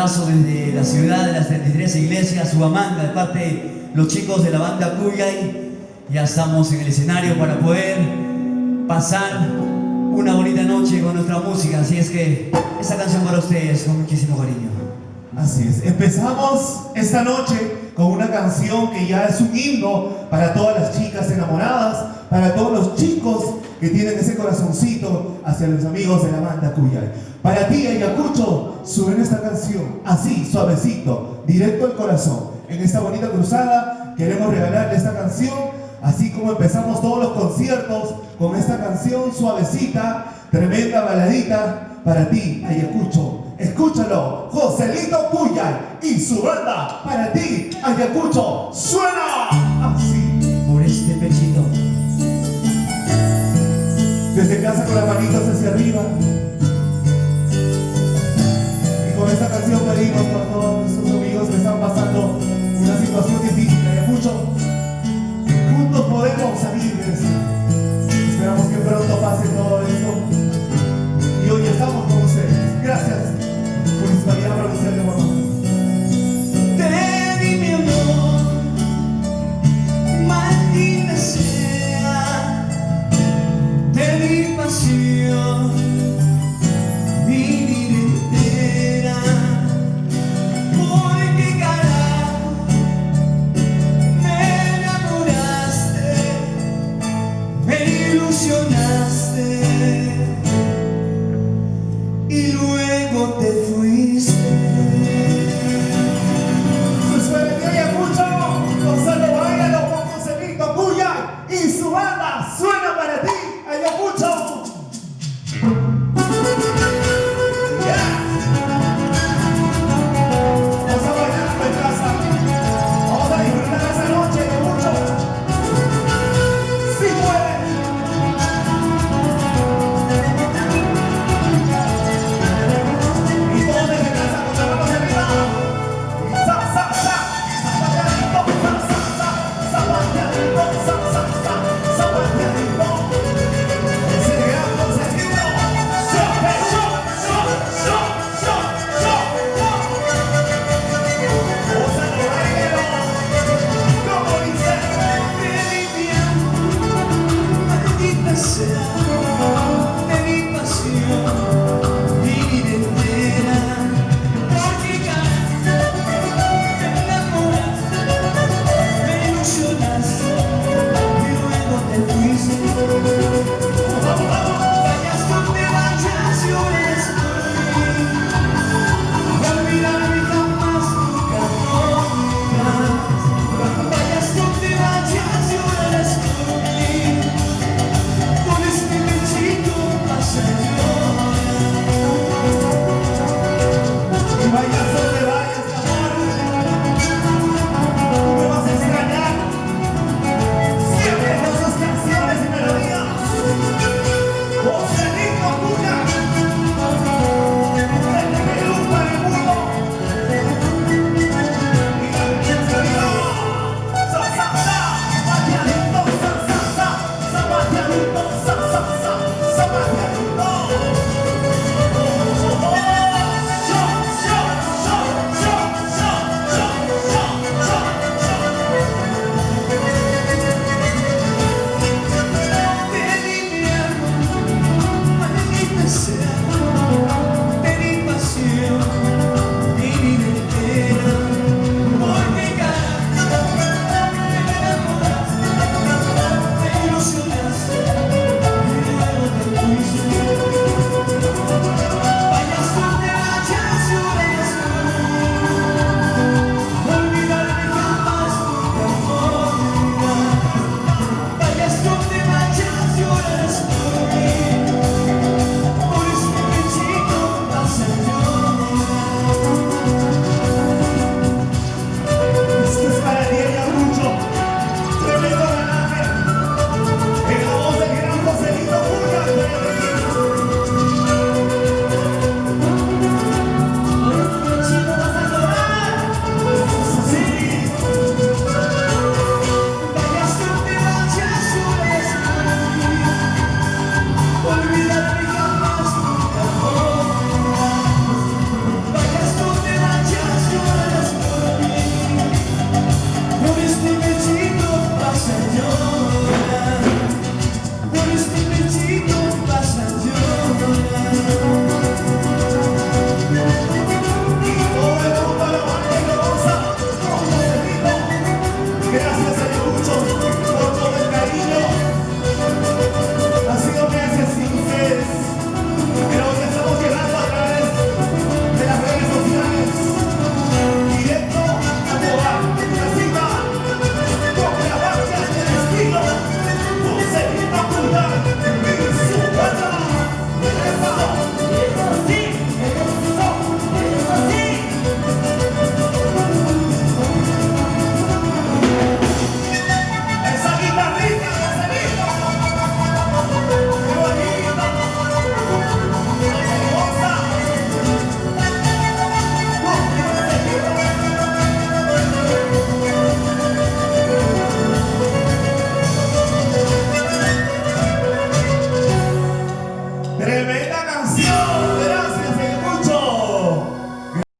abrazo desde la ciudad de las 33 iglesias, Subamanga, de parte de los chicos de la banda Cuyay. Ya estamos en el escenario para poder pasar una bonita noche con nuestra música. Así es que esta canción para ustedes con muchísimo cariño. Así es, empezamos esta noche con una canción que ya es un himno para todas las chicas enamoradas, para todos los chicos que tienen ese corazoncito hacia los amigos de la banda Cuyay. Para ti, Ayacucho, suben esta canción así, suavecito, directo al corazón. En esta bonita cruzada queremos regalarle esta canción, así como empezamos todos los conciertos con esta canción suavecita, tremenda baladita. Para ti, Ayacucho, escúchalo, Joselito Cuyay y su banda. Para ti, Ayacucho, suena así. Por este pechito. Desde casa con las manitos hacia arriba.